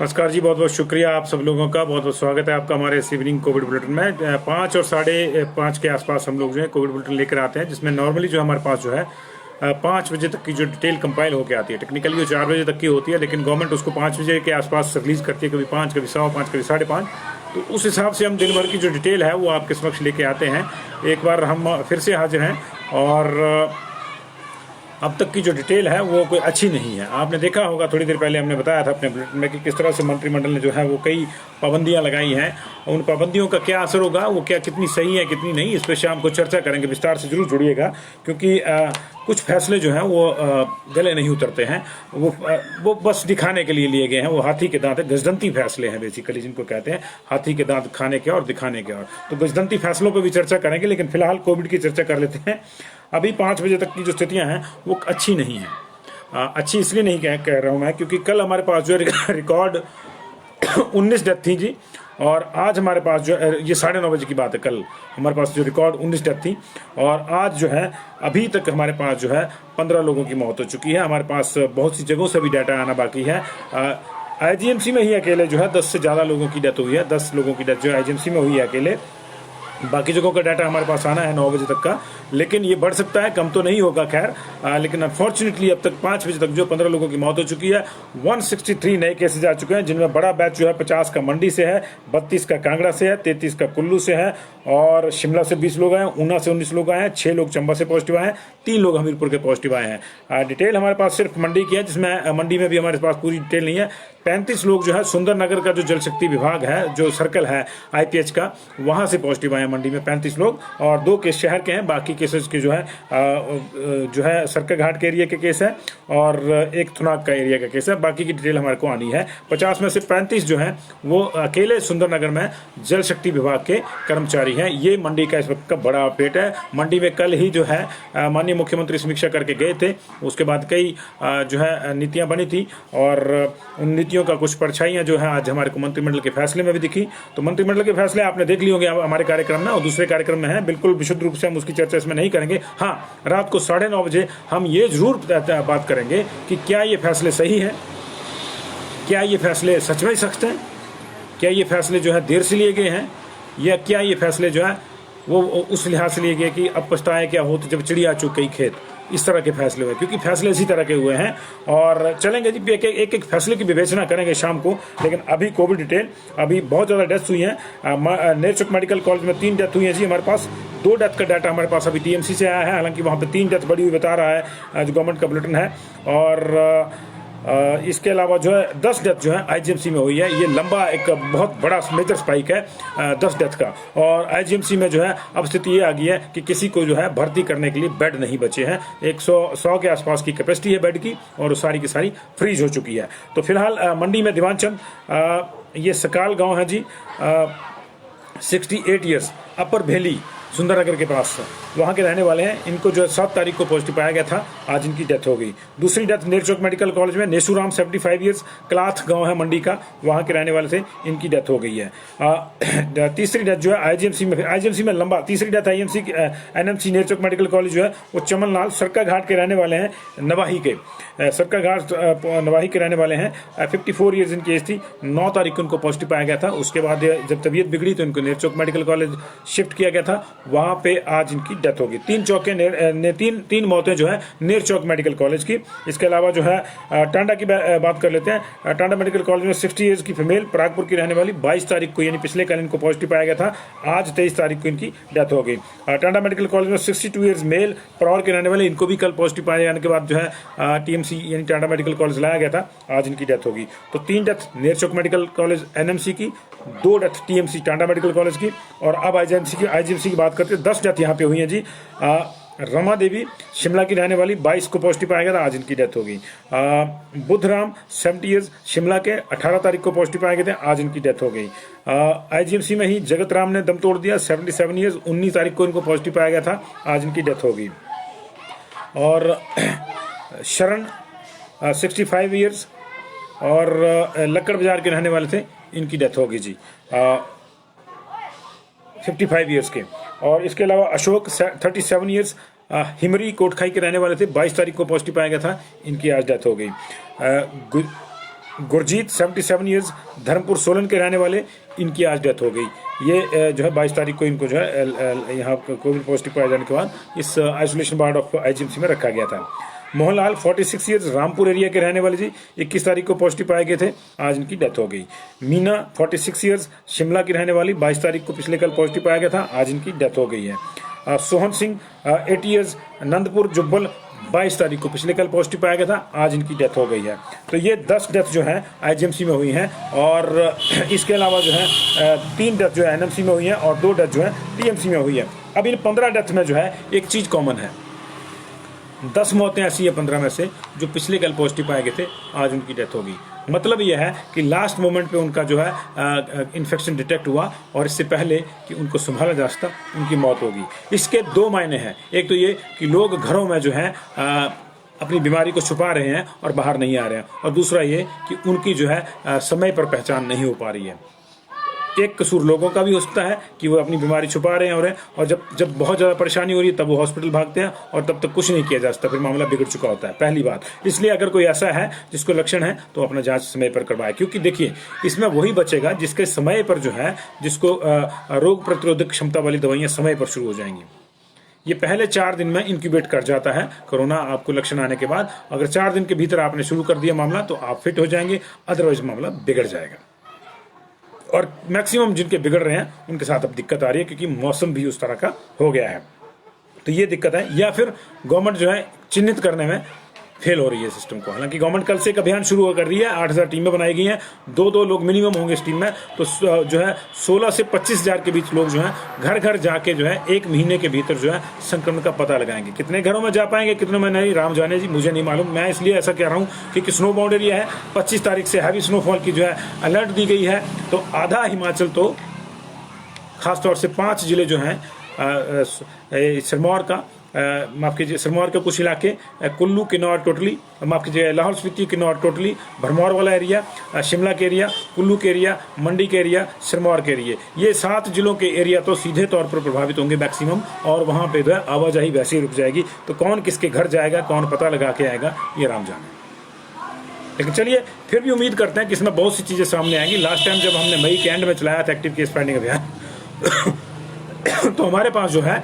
नमस्कार जी, बहुत बहुत शुक्रिया आप सब लोगों का। बहुत बहुत स्वागत है आपका हमारे इस इवनिंग कोविड बुलेटिन में। 5 और 5:30 के आसपास हम लोग जो है कोविड बुलेटिन लेकर आते हैं, जिसमें नॉर्मली जो हमारे पास जो है 5 बजे तक की जो डिटेल कंपाइल होकर आती है। टेक्निकली वो 4 बजे तक की होती है, लेकिन गवर्नमेंट उसको 5 बजे के आसपास रिलीज करती है, कभी 5, कभी 5:15, कभी 5:30। तो उस हिसाब से हम दिन भर की जो डिटेल है वो आपके समक्ष लेके आते हैं। एक बार हम फिर से हाजिर हैं और अब तक की जो डिटेल है वो कोई अच्छी नहीं है। आपने देखा होगा, थोड़ी देर पहले हमने बताया था अपने बुलेटिन में कि किस तरह से मंत्रिमंडल ने जो है वो कई पाबंदियां लगाई हैं। उन पाबंदियों का क्या असर होगा, वो क्या कितनी सही है कितनी नहीं, इस पर शाम को चर्चा करेंगे। विस्तार से जरूर जुड़िएगा, क्योंकि कुछ फैसले जो हैं वो गले नहीं उतरते हैं। वो बस दिखाने के लिए गए हैं। वो हाथी के दांत है, गजदंती फैसले हैं बेसिकली, जिनको कहते हैं हाथी के दांत, खाने के और दिखाने के। और तो गजदंती फैसलों पर भी चर्चा करेंगे, लेकिन फिलहाल कोविड की चर्चा कर लेते हैं। अभी 5 बजे तक की जो स्थितियां हैं वो अच्छी नहीं है। अच्छी इसलिए नहीं कह रहा हूं मैं, क्योंकि कल हमारे पास जो रिकॉर्ड 19 डेथ थी जी, और आज हमारे पास जो ये 9:30 बजे की बात है, कल हमारे पास जो रिकॉर्ड 19 डेथ थी, और आज जो है अभी तक हमारे पास जो है 15 लोगों की मौत हो चुकी है। हमारे पास बहुत सी जगहों से भी डाटा आना बाकी है। आईजीएमसी में ही अकेले जो है 10 से ज़्यादा लोगों की डेथ हुई है। 10 लोगों की डेथ जो आईजीएमसी में हुई है अकेले। बाकी जगहों का डाटा हमारे पास आना है 9 बजे तक का, लेकिन ये बढ़ सकता है, कम तो नहीं होगा खैर। लेकिन अनफॉर्चुनेटली अब तक 5 बजे तक जो 15 लोगों की मौत हो चुकी है। 163 नए केसेज आ चुके हैं, जिनमें बड़ा बैच जो है 50 का मंडी से है, 32 का कांगड़ा से है, 33 का कुल्लू से है, और शिमला से 20 लोग आए हैं, ऊना से 19 लोग आए हैं, 6 लोग चंबा से पॉजिटिव आए हैं, 3 लोग हमीरपुर के पॉजिटिव आए हैं। डिटेल हमारे पास सिर्फ मंडी की है, जिसमें मंडी में भी हमारे पास पूरी डिटेल नहीं है। 35 लोग जो है सुंदरनगर का जो जल शक्ति विभाग है, जो सर्कल है आईपीएच का, वहां से पॉजिटिव आए हैं मंडी में 35 लोग, और 2 केस शहर के हैं। बाकी केसेस के जो है सरका घाट के एरिया के केस है, और एक थुनाग का एरिया का केस है। बाकी की डिटेल हमारे को आनी है। 50 में से 35 जो है वो अकेले सुंदरनगर में जल शक्ति विभाग के कर्मचारी हैं। ये मंडी का इस वक्त का बड़ा अपडेट है। मंडी में कल ही जो है माननीय मुख्यमंत्री समीक्षा करके गए थे। उसके बाद कई जो है नीतियां बनी थी, और उन नीतियों का कुछ परछाइयां जो है आज हमारे को मंत्रिमंडल के फैसले में भी दिखी। तो मंत्रिमंडल के फैसले आपने देख लिए होंगे हमारे कार्यक्रम में, और दूसरे कार्यक्रम में है। बिल्कुल विशुद्ध रूप से हम उसकी चर्चा इसमें नहीं करेंगे। हाँ, रात को 9:30 बजे हम ये जरूर बात करेंगे कि क्या ये फैसले सही है, क्या ये फैसले सच में सख्त हैं, क्या ये फैसले जो है देर से लिए गए हैं, या क्या ये फैसले जो है वो उस लिहाज से लिए गए कि अब पछताए क्या हो तो जब चिड़िया चुग गई खेत। इस तरह के फैसले हुए, क्योंकि फैसले इसी तरह के हुए हैं। और चलेंगे जी, एक फैसले की विवेचना करेंगे शाम को। लेकिन अभी कोविड डिटेल, अभी बहुत ज़्यादा डेथ्स हुई हैं। नेरचौक मेडिकल कॉलेज में 3 डेथ हुई हैं जी। हमारे पास 2 डेथ का डाटा हमारे पास अभी टीएमसी से आया है, हालांकि वहाँ पे 3 डेथ बड़ी हुई बता रहा है जो गवर्नमेंट का बुलेटिन है। और इसके अलावा जो है 10 डेथ जो है आईजीएमसी में हुई है। ये लंबा एक बहुत बड़ा मेजर स्पाइक है 10 डेथ का। और आईजीएमसी में जो है अब स्थिति ये आ गई है कि किसी को जो है भर्ती करने के लिए बेड नहीं बचे हैं। 100 के आसपास की कैपेसिटी है बेड की, और सारी की सारी फ्रीज हो चुकी है। तो फिलहाल मंडी में दीवानचंद, ये सकाल गांव है जी, 68 ईयर्स, अपर भेली सुंदरनगर के पास, वहाँ के रहने वाले हैं। इनको जो है 7 तारीख को पॉजिटिव पाया गया था, आज इनकी डेथ हो गई। दूसरी डेथ नेरचौक मेडिकल कॉलेज में नेसूराम, 75 ईयर्स, क्लाथ गांव है मंडी का, वहाँ के रहने वाले थे, इनकी डेथ हो गई है। तीसरी डेथ जो है आईजीएमसी में लंबा, तीसरी death IMC NMC Nerchowk medical college जो है वो चमन लाल, सरका घाट के रहने वाले हैं, नवाही के, सरका घाट नवाही के रहने वाले हैं। 54 ईयर्स इनकी एज थी। 9 तारीख को उनको पॉजिटिव पाया गया था। उसके बाद जब तबीयत बिगड़ी तो इनको नेरचौक मेडिकल कॉलेज शिफ्ट किया गया था, वहां पे आज इनकी डेथ होगी। 3 मौतें जो है नेरचौक मेडिकल कॉलेज की। इसके अलावा जो है टांडा की बात कर लेते हैं। टांडा मेडिकल कॉलेज में 60 ईयर्स की फीमेल, परागपुर की रहने वाली, 22 तारीख को यानी पिछले कल इनको पॉजिटिव पाया गया था। आज 23 तारीख को इनकी डेथ हो गई। टांडा मेडिकल कॉलेज में 62 ईयर्स मेल, परौर के रहने वाले, इनको भी कल पॉजिटिव पाए जाने के बाद जो है टीएमसी यानी टांडा मेडिकल कॉलेज लाया गया था, आज इनकी डेथ होगी। तो 3 death Nerchowk medical college NMC की, 2 death TMC Tanda medical college की, और अब आईजीएमसी की बात करते हैं। 10 डेथ यहाँ पे हुई है जी। रमा देवी शिमला की रहने वाली, 22 को पॉजिटिव पाया गया था, आज इनकी डेथ हो गई। बुधराम 70 ईयर्स शिमला के, 18 तारीख को पॉजिटिव पाए गए थे, आज इनकी डेथ हो गई। आईजीएमसी में ही जगत राम ने दम तोड़ दिया, 77 ईयर्स, 19 तारीख को इनको पॉजिटिव पाया गया था, आज इनकी डेथ हो गई। और शरण 65 ईयर्स और लक्कड़ बाजार के रहने वाले थे, इनकी डेथ हो गई जी 55 ईयर्स के। और इसके अलावा अशोक 37 ईयर्स हिमरी कोटखाई के रहने वाले थे, 22 तारीख को पॉजिटिव पाया गया था, इनकी आज डेथ हो गई। गुरजीत 77 ईयर्स, धर्मपुर सोलन के रहने वाले, इनकी आज डेथ हो गई। ये जो है 22 तारीख को इनको जो है यहाँ कोविड पॉजिटिव पाए जाने के बाद इस आइसोलेशन वार्ड ऑफ आईजीएमसी में रखा गया था। मोहनलाल 46 ईयर्स, रामपुर एरिया के रहने वाले जी, 21 तारीख को पॉजिटिव पाए गए थे, आज इनकी डेथ हो गई। मीना 46 ईयर्स, शिमला की रहने वाली, 22 तारीख को पिछले कल पॉजिटिव पाया गया था, आज इनकी डेथ हो गई है। सोहन सिंह 80 ईयर्स, नंदपुर जुब्बल, 22 तारीख को पिछले कल पॉजिटिव पाया गया था, आज इनकी डेथ हो गई है। तो ये 10 डेथ जो है आईजीएमसी में हुई हैं, और इसके अलावा जो है 3 डेथ जो है एनएमसी में हुई है और 2 डेथ जो है टीएमसी में हुई है। अब इन 15 डेथ में जो है एक चीज कॉमन है, 10 मौतें ऐसी है 15 में से जो पिछले कल पॉजिटिव पाए गए थे, आज उनकी डेथ हो गई। मतलब यह है कि लास्ट मोमेंट पे उनका जो है इन्फेक्शन डिटेक्ट हुआ और इससे पहले कि उनको संभाला जा सकता उनकी मौत होगी। इसके 2 मायने हैं, एक तो ये कि लोग घरों में जो है अपनी बीमारी को छुपा रहे हैं और बाहर नहीं आ रहे हैं, और दूसरा ये कि उनकी जो है समय पर पहचान नहीं हो पा रही है। एक कसूर लोगों का भी हो सकता है कि वो अपनी बीमारी छुपा रहे हैं और जब बहुत ज़्यादा परेशानी हो रही है तब वो हॉस्पिटल भागते हैं और तब तक कुछ नहीं किया जा सकता, फिर मामला बिगड़ चुका होता है, पहली बात। इसलिए अगर कोई ऐसा है जिसको लक्षण है तो अपना जांच समय पर करवाए, क्योंकि देखिए इसमें वही बचेगा जिसके समय पर जो है जिसको रोग प्रतिरोधक क्षमता वाली दवाइयाँ समय पर शुरू हो जाएंगी। ये पहले 4 दिन में इंक्यूबेट कर जाता है कोरोना, आपको लक्षण आने के बाद अगर 4 दिन के भीतर आपने शुरू कर दिया मामला तो आप फिट हो जाएंगे, अदरवाइज मामला बिगड़ जाएगा। और मैक्सिमम जिनके बिगड़ रहे हैं उनके साथ अब दिक्कत आ रही है, क्योंकि मौसम भी उस तरह का हो गया है। तो ये दिक्कत है, या फिर गवर्नमेंट जो है चिन्हित करने में फेल हो रही है सिस्टम को। हालांकि गवर्नमेंट कल से एक अभियान शुरू कर रही है, 8000 टीमें बनाई गई हैं, 2-2 लोग मिनिमम होंगे इस टीम में, तो जो है 16 से 25 हजार के बीच लोग जो है घर घर जाके जो है 1 महीने के भीतर जो है संक्रमण का पता लगाएंगे। कितने घरों में जा पाएंगे, कितने में नहीं, राम जाने जी, मुझे नहीं मालूम। मैं इसलिए ऐसा कह रहा हूँ कि स्नो बाउंड एरिया है, 25 तारीख से हैवी स्नोफॉल की जो है अलर्ट दी गई है, तो आधा हिमाचल तो खासतौर से 5 जिले जो हैं सिरमौर का माफ़ कीजिए, सिरमौर के कुछ इलाके, कुल्लू किन्नौर टोटली, माफ़ कीजिए लाहौल स्पीति किन्नौर टोटली, भरमौर वाला एरिया, शिमला के एरिया, कुल्लू के एरिया, मंडी के एरिया, सिरमौर के एरिया, ये 7 जिलों के एरिया तो सीधे तौर पर प्रभावित होंगे मैक्सिमम, और वहाँ पे जो है आवाजाही वैसे ही रुक जाएगी। तो कौन किसके घर जाएगा, कौन पता लगा के आएगा, ये राम जाने। लेकिन चलिए फिर भी उम्मीद करते हैं कि इसमें बहुत सी चीज़ें सामने आएंगी। लास्ट टाइम जब हमने मई के एंड में चलाया था एक्टिव केस फाइंडिंग अभियान तो हमारे पास जो है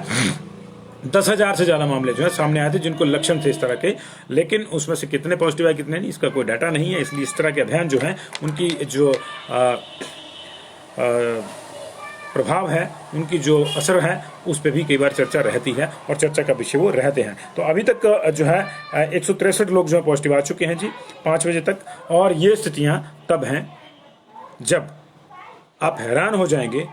10,000 से ज़्यादा मामले जो है सामने आए थे जिनको लक्षण थे इस तरह के, लेकिन उसमें से कितने पॉजिटिव आए कितने नहीं इसका कोई डाटा नहीं है। इसलिए इस तरह के अभियान जो है उनकी जो प्रभाव है, उनकी जो असर है, उस पर भी कई बार चर्चा रहती है और चर्चा का विषय वो रहते हैं। तो अभी तक जो है 163 लोग जो है पॉजिटिव आ चुके हैं जी 5 बजे तक, और ये स्थितियाँ तब हैं जब आप हैरान हो जाएंगे।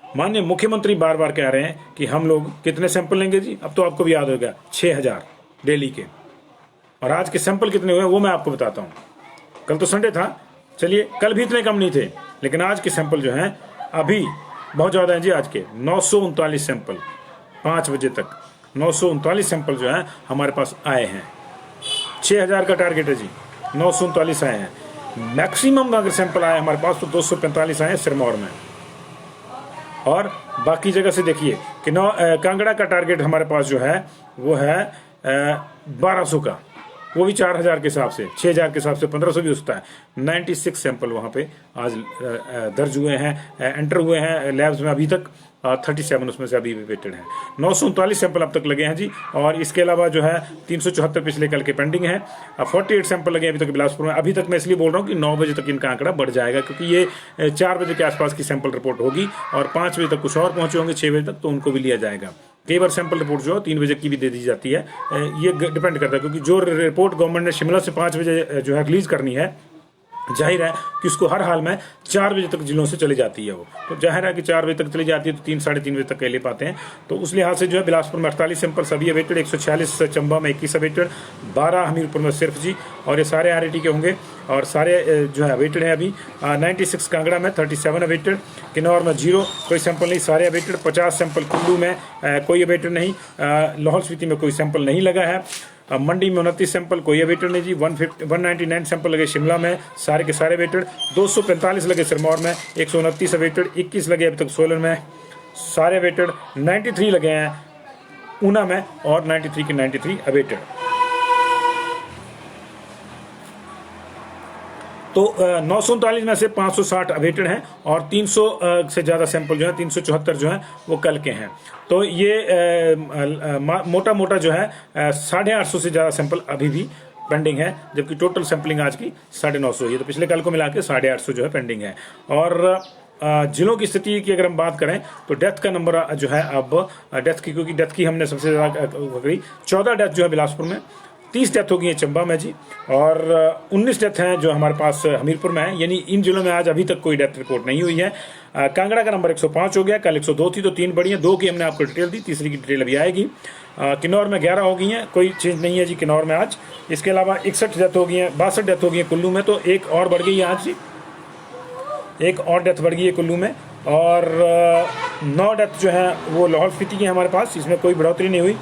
माननीय मुख्यमंत्री बार बार कह रहे हैं कि हम लोग कितने सैंपल लेंगे जी, अब तो आपको भी याद हो गया 6000 डेली के, और आज के सैंपल कितने हुए वो मैं आपको बताता हूँ। कल तो संडे था, चलिए कल भी इतने कम नहीं थे, लेकिन आज के सैंपल जो हैं अभी बहुत ज़्यादा हैं जी। आज के 939 सैंपल 5 बजे तक 939 सैंपल जो है हमारे पास आए हैं। 6000 का टारगेट है जी, 939 आए हैं। मैक्सिमम अगर सैंपल आए हमारे पास तो 245 आए हैं सिरमौर में, और बाकी जगह से देखिए कि कांगड़ा का टारगेट हमारे पास जो है वो है 1200 का, वो भी 4000 के हिसाब से, 6000 के हिसाब से 1500 भी हो सकता है। 96 सैंपल वहाँ पे आज दर्ज हुए हैं, एंटर हुए हैं लैब्स में अभी तक। 37 उसमें से अभी भी वेटेड हैं। 939 सैंपल अब तक लगे हैं जी, और इसके अलावा जो है 374 पिछले कल के पेंडिंग है। 48 सैंपल लगे अभी तक बिलासपुर में। अभी तक मैं इसलिए बोल रहा हूँ कि 9 बजे तक इनका आंकड़ा बढ़ जाएगा, क्योंकि ये 4 बजे के आसपास की सैंपल रिपोर्ट होगी और 5 बजे तक कुछ और पहुंचे होंगे, 6 बजे तक तो उनको भी लिया जाएगा। कई बार सैंपल रिपोर्ट जो 3 बजे की भी दे दी जाती है, ये डिपेंड करता है, क्योंकि जो रिपोर्ट गवर्नमेंट ने शिमला से 5 बजे जो है रिलीज करनी है, जाहिर है कि उसको हर हाल में 4 बजे तक जिलों से चली जाती है वो, तो जाहिर है कि 4 बजे तक चली जाती है तो 3 साढ़े 3 बजे तक ले पाते हैं। तो उस लिहाज से जो है बिलासपुर में 48 सैंपल सभी अवेटेड, 146 चंबा में 21 अवेटेड, 12 हमीरपुर में सिर्फ जी, और ये सारे RAT के होंगे और सारे जो है अवेटेड हैं अभी। 96 कांगड़ा में, 37 अवेटेड, किन्नौर में 0 कोई सैंपल नहीं, सारे अवेटेड। 50 सैंपल कुल्लू में कोई अवेटेड नहीं, लाहौल स्पीति में कोई सैंपल नहीं लगा है। मंडी में 29 सैंपल, कोई अवेटेड नहीं जी। 199 सैंपल लगे शिमला में, सारे के सारे अवेटेड। 245 लगे सिरमौर में, 129 अवेटेड। 21 लगे अभी तक सोलन में, सारे अवेटेड। 93 लगे हैं ऊना में, और 93 के 93 अवेटेड। तो 939 में से 560 अवेटेड हैं और 300 से ज़्यादा सैंपल जो है 374 जो है वो कल के हैं। तो ये मोटा मोटा जो है 850 से ज़्यादा सैंपल अभी भी पेंडिंग है, जबकि टोटल सैंपलिंग आज की 950 हुई है। तो पिछले कल को मिला के 850 जो है पेंडिंग है। और जिलों की स्थिति की अगर हम बात करें तो डेथ का नंबर जो है अब डेथ की, क्योंकि डेथ की हमने सबसे ज़्यादा करी, 14 डेथ जो है बिलासपुर में, 30 डेथ हो गई है चंबा में जी, और 19 डेथ हैं जो हमारे पास हमीरपुर में है। यानी इन जिलों में आज अभी तक कोई डेथ रिपोर्ट नहीं हुई है। कांगड़ा का नंबर 105 हो गया, कल 102 थी तो 3 बढ़ी है, 2 की हमने आपको डिटेल दी, तीसरी की डिटेल अभी आएगी। किन्नौर में 11 हो गई हैं, कोई चेंज नहीं है जी किन्नौर में आज। इसके अलावा 61 डेथ हो गई है, 62 डेथ हो गई है कुल्लू में, तो एक और बढ़ गई है आज जी, एक और डेथ बढ़ गई है कुल्लू में। और 9 डेथ जो है वो लाहौल स्पीति की है हमारे पास, इसमें कोई बढ़ोतरी नहीं हुई।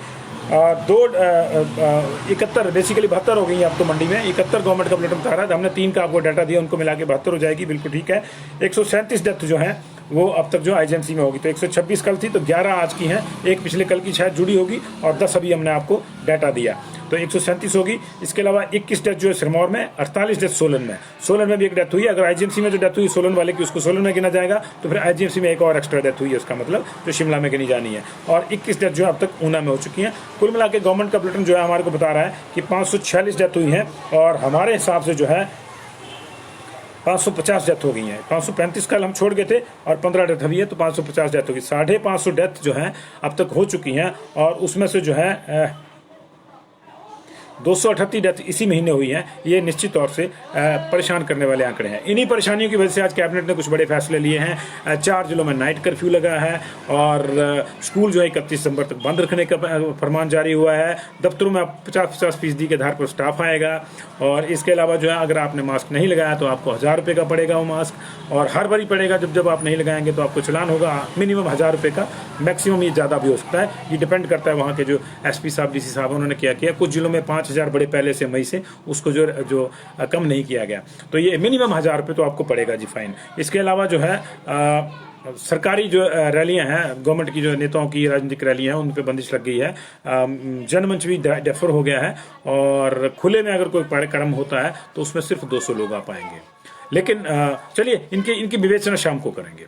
71 बेसिकली 72 हो गई है अब तो मंडी में, 71 गवर्नमेंट का बुलेटिन बता रहा है। हमने 3 का आपको डाटा दिया, उनको मिला के 72 हो जाएगी, बिल्कुल ठीक है। 137 डेथ जो है वो अब तक जो आईजीएमसी में होगी, तो 126 कल थी तो 11 आज की हैं, एक पिछले कल की शायद जुड़ी होगी और 10 अभी हमने आपको डाटा दिया, तो 137 होगी। इसके अलावा 21 डेथ जो है सिरमौर में, 48 डेथ सोलन में, सोलन में भी एक डेथ हुई है। अगर आईजीएमसी में जो डेथ हुई सोलन वाले की, उसको सोलन में गिना जाएगा, तो फिर आईजीएमसी में एक और एक्स्ट्रा डेथ हुई है, उसका मतलब जो शिमला में गिनी जानी है। और 21 डेथ जो है अब तक ऊना में हो चुकी हैं। कुल मिला के गवर्नमेंट का बुलेटिन जो है हमारे को बता रहा है कि 546 डेथ हुई हैं, और हमारे हिसाब से जो है 550 डेथ हो गई हैं। 535 कल हम छोड़ गए थे और 15 डेथ अभी है, तो 550 डेथ होगी। 550 डेथ जो है अब तक हो चुकी हैं, और उसमें से जो है 238 डेथ इसी महीने हुई हैं। ये निश्चित तौर से परेशान करने वाले आंकड़े हैं। इन्हीं परेशानियों की वजह से आज कैबिनेट ने कुछ बड़े फैसले लिए हैं। 4 जिलों में नाइट कर्फ्यू लगा है, और स्कूल जो है 31 दिसंबर तक बंद रखने का फरमान जारी हुआ है। दफ्तरों में 50-50% के आधार पर स्टाफ आएगा, और इसके अलावा जो है अगर आपने मास्क नहीं लगाया तो आपको 1000 रुपये का पड़ेगा वो मास्क, और हर बारी पड़ेगा। जब आप नहीं लगाएंगे तो आपको चलान होगा मिनिमम 1000 रुपये का, मैक्सिमम ये ज़्यादा भी हो सकता है। ये डिपेंड करता है वहाँ के जो एसपी साहब, डीसी साहब, उन्होंने क्या किया। कुछ जिलों में 5000 बड़े पहले से मई से, उसको जो कम नहीं किया गया, तो ये मिनिमम 1000 रुपये तो आपको पड़ेगा जी फाइन। इसके अलावा जो है सरकारी जो रैलियां हैं, गवर्नमेंट की जो नेताओं की राजनीतिक रैलियां हैं, उन पे बंदिश लग गई है। जनमंच भी डेफर हो गया है, और खुले में अगर कोई कार्यक्रम होता है तो उसमें सिर्फ 200 लोग आ पाएंगे। लेकिन चलिए इनकी विवेचना शाम को करेंगे,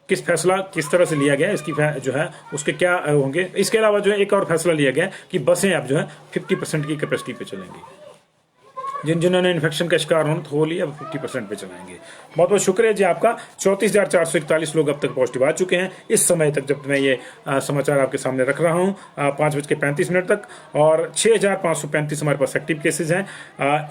किस फैसला किस तरह से लिया गया, इसकी जो है उसके क्या होंगे। इसके अलावा जो है एक और फैसला लिया गया कि बसें अब जो है 50% की कैपेसिटी पे चलेंगी। जिन्होंने इन्फेक्शन का शिकार हो लिया 50% पे चलाएंगे। बहुत बहुत शुक्रिया जी आपका। 34,441 लोग अब तक पॉजिटिव आ चुके हैं इस समय तक, जब मैं ये समाचार आपके सामने रख रहा हूँ, 5:35 तक, और 6,535 हमारे पास एक्टिव केसेज हैं।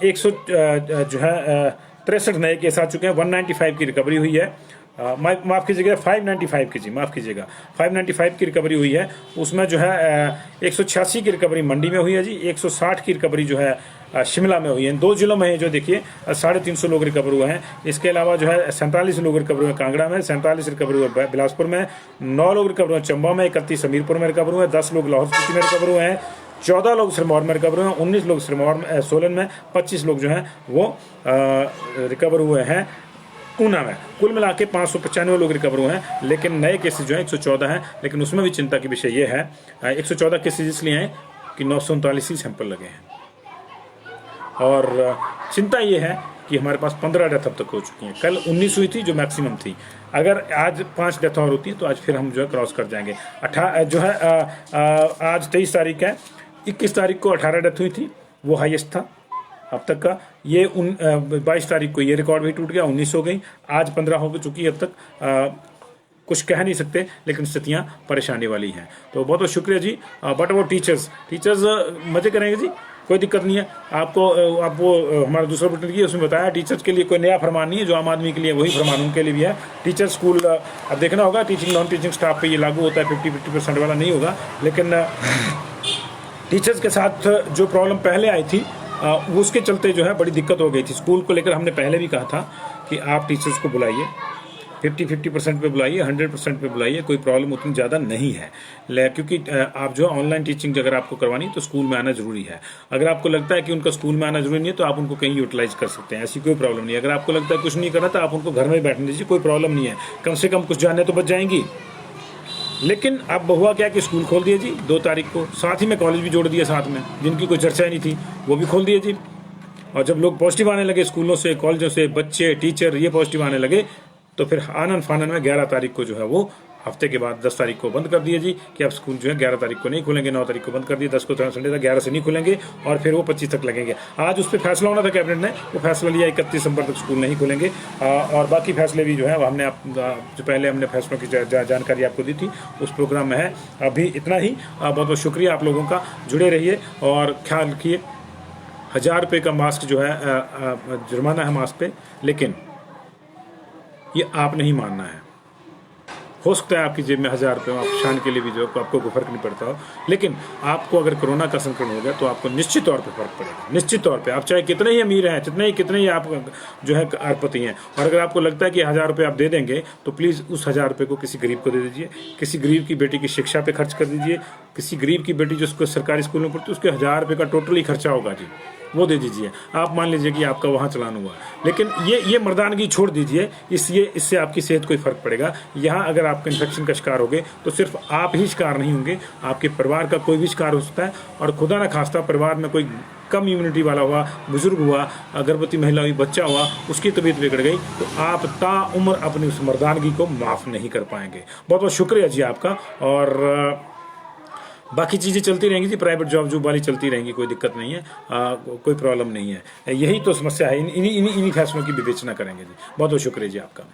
100 जो है 63 नए केस आ चुके हैं। 195 की रिकवरी हुई है, माफ़ कीजिएगा 595 की जी, माफ़ कीजिएगा 595 की रिकवरी हुई है। उसमें जो है 186 की रिकवरी मंडी में हुई है जी, 160 की रिकवरी जो है शिमला में हुई है। 2 जिलों में जो देखिए 350 लोग रिकवर हुए हैं। इसके अलावा जो है 47 लोग रिकवर हुए कांगड़ा में, 47 रिकवर हुए बिलासपुर में, 9 लोग रिकवर हुए चंबा में, 31 हमीरपुर में रिकवर हुए, 10 लोग लाहौल स्पीति में रिकवर हुए हैं, 14 लोग सिरमौर में रिकवर हुए हैं, 19 लोग सिरमौर में सोलन में, 25 लोग जो हैं वो रिकवर हुए हैं ऊना में। कुल मिला के 595 लोग रिकवर हुए हैं, लेकिन नए केसेज जो हैं 114 हैं। लेकिन उसमें भी चिंता की विषय ये है, 114 केसेज इसलिए हैं कि 939 ही सैंपल लगे हैं, और चिंता ये है कि हमारे पास 15 डेथ अब तक हो चुकी हैं। कल 19 हुई थी जो मैक्सिमम थी। अगर आज 5 डेथ और होती है तो आज फिर हम जो है क्रॉस कर जाएंगे। आज 23 तारीख है, 21 तारीख को 18 डेथ हुई थी, वो हाईएस्ट था अब तक का। ये 22 तारीख को ये रिकॉर्ड भी टूट गया, 19 हो गई। आज 15 हो चुकी है अब तक। कुछ कह नहीं सकते, लेकिन स्थितियाँ परेशानी वाली हैं। तो बहुत बहुत शुक्रिया जी। बट वो टीचर्स मजे करेंगे जी, कोई दिक्कत नहीं है। आपको हमारा दूसरा बुलेटिन की उसमें बताया, टीचर्स के लिए कोई नया फरमान नहीं है, जो आम आदमी के लिए वही फरमान उनके लिए भी है। टीचर स्कूल अब देखना होगा, टीचिंग नॉन टीचिंग स्टाफ पे ये लागू होता है, 50% वाला नहीं होगा। लेकिन टीचर्स के साथ जो प्रॉब्लम पहले आई थी उसके चलते जो है बड़ी दिक्कत हो गई थी। स्कूल को लेकर हमने पहले भी कहा था कि आप टीचर्स को बुलाइए, 50% पे बुलाइए, 100% पे बुलाइए, कोई प्रॉब्लम उतनी ज़्यादा नहीं है। क्योंकि आप जो ऑनलाइन टीचिंग अगर आपको करवानी है तो स्कूल में आना जरूरी है। अगर आपको लगता है कि उनका स्कूल में आना जरूरी नहीं है तो आप उनको कहीं यूटिलाइज कर सकते हैं, ऐसी कोई प्रॉब्लम नहीं है। अगर आपको लगता है कुछ नहीं करना तो आप उनको घर में बैठने दीजिए, कोई प्रॉब्लम नहीं है। कम से कम कुछ जाने तो बच जाएंगी। लेकिन अब हुआ क्या कि स्कूल खोल दिए जी 2 तारीख को, साथ ही में कॉलेज भी जोड़ दिया साथ में, जिनकी कोई चर्चा नहीं थी वो भी खोल दिए जी। और जब लोग पॉजिटिव आने लगे स्कूलों से, कॉलेजों से, बच्चे, टीचर ये पॉजिटिव आने लगे, तो फिर आनन फानन में 11 तारीख को जो है वो हफ्ते के बाद 10 तारीख को बंद कर दिए जी कि अब स्कूल जो है 11 तारीख को नहीं खुलेंगे, 9 तारीख को बंद कर दिए, 10 को संडे तक, 11 से नहीं खुलेंगे और फिर वो 25 तक लगेंगे। आज उस पर फैसला होना था कैबिनेट ने, वो फैसला लिया 31 दिसंबर तक स्कूल नहीं खुलेंगे। और बाकी फैसले भी जो है वो हमने जो पहले हमने फैसलों की जानकारी आपको दी थी उस प्रोग्राम में है। अभी इतना ही, बहुत बहुत शुक्रिया आप लोगों का, जुड़े रहिए और ख्याल रखिए। 1000 रुपये का मास्क जो है जुर्माना है मास्क पे, लेकिन ये आप नहीं मानना है। हो सकता है आपकी जेब में 1000 रुपये आप शान के लिए भी जो आपको कोई फर्क नहीं पड़ता हो, लेकिन आपको अगर कोरोना का संक्रमण हो गया तो आपको निश्चित तौर पे फर्क पड़ेगा, निश्चित तौर पे। आप चाहे कितने ही अमीर हैं, कितने ही आप जो है अरबपति हैं, और अगर आपको लगता है कि 1000 रुपये आप दे देंगे तो प्लीज़ उस 1000 रुपये को किसी गरीब को दे दीजिए, किसी गरीब की बेटी की शिक्षा पे खर्च कर दीजिए, किसी गरीब की बेटी जो सरकारी स्कूल में पढ़ती है उसके 1000 रुपये का टोटल ही खर्चा होगा जी, वो दे दीजिए। आप मान लीजिए कि आपका वहाँ चलान हुआ, लेकिन ये मर्दानगी छोड़ दीजिए, इससे आपकी सेहत कोई फर्क पड़ेगा। यहाँ अगर आपका इन्फेक्शन का शिकार हो गए तो सिर्फ आप ही शिकार नहीं होंगे, आपके परिवार का कोई भी शिकार हो सकता है। और खुदा ना खास्ता परिवार में कोई कम इम्यूनिटी वाला हुआ, बुजुर्ग हुआ, गर्भवती महिला हुई, बच्चा हुआ, उसकी तबीयत बिगड़ गई तो आप ताउम्र अपनी उस मर्दानगी को माफ़ नहीं कर पाएंगे। बहुत बहुत शुक्रिया जी आपका। और बाकी चीज़ें चलती रहेंगी जी, प्राइवेट जॉब वाली चलती रहेंगी, कोई दिक्कत नहीं है, कोई प्रॉब्लम नहीं है। यही तो समस्या है, इन्हीं फैसलों की विवेचना करेंगे जी। बहुत बहुत शुक्रिया जी आपका।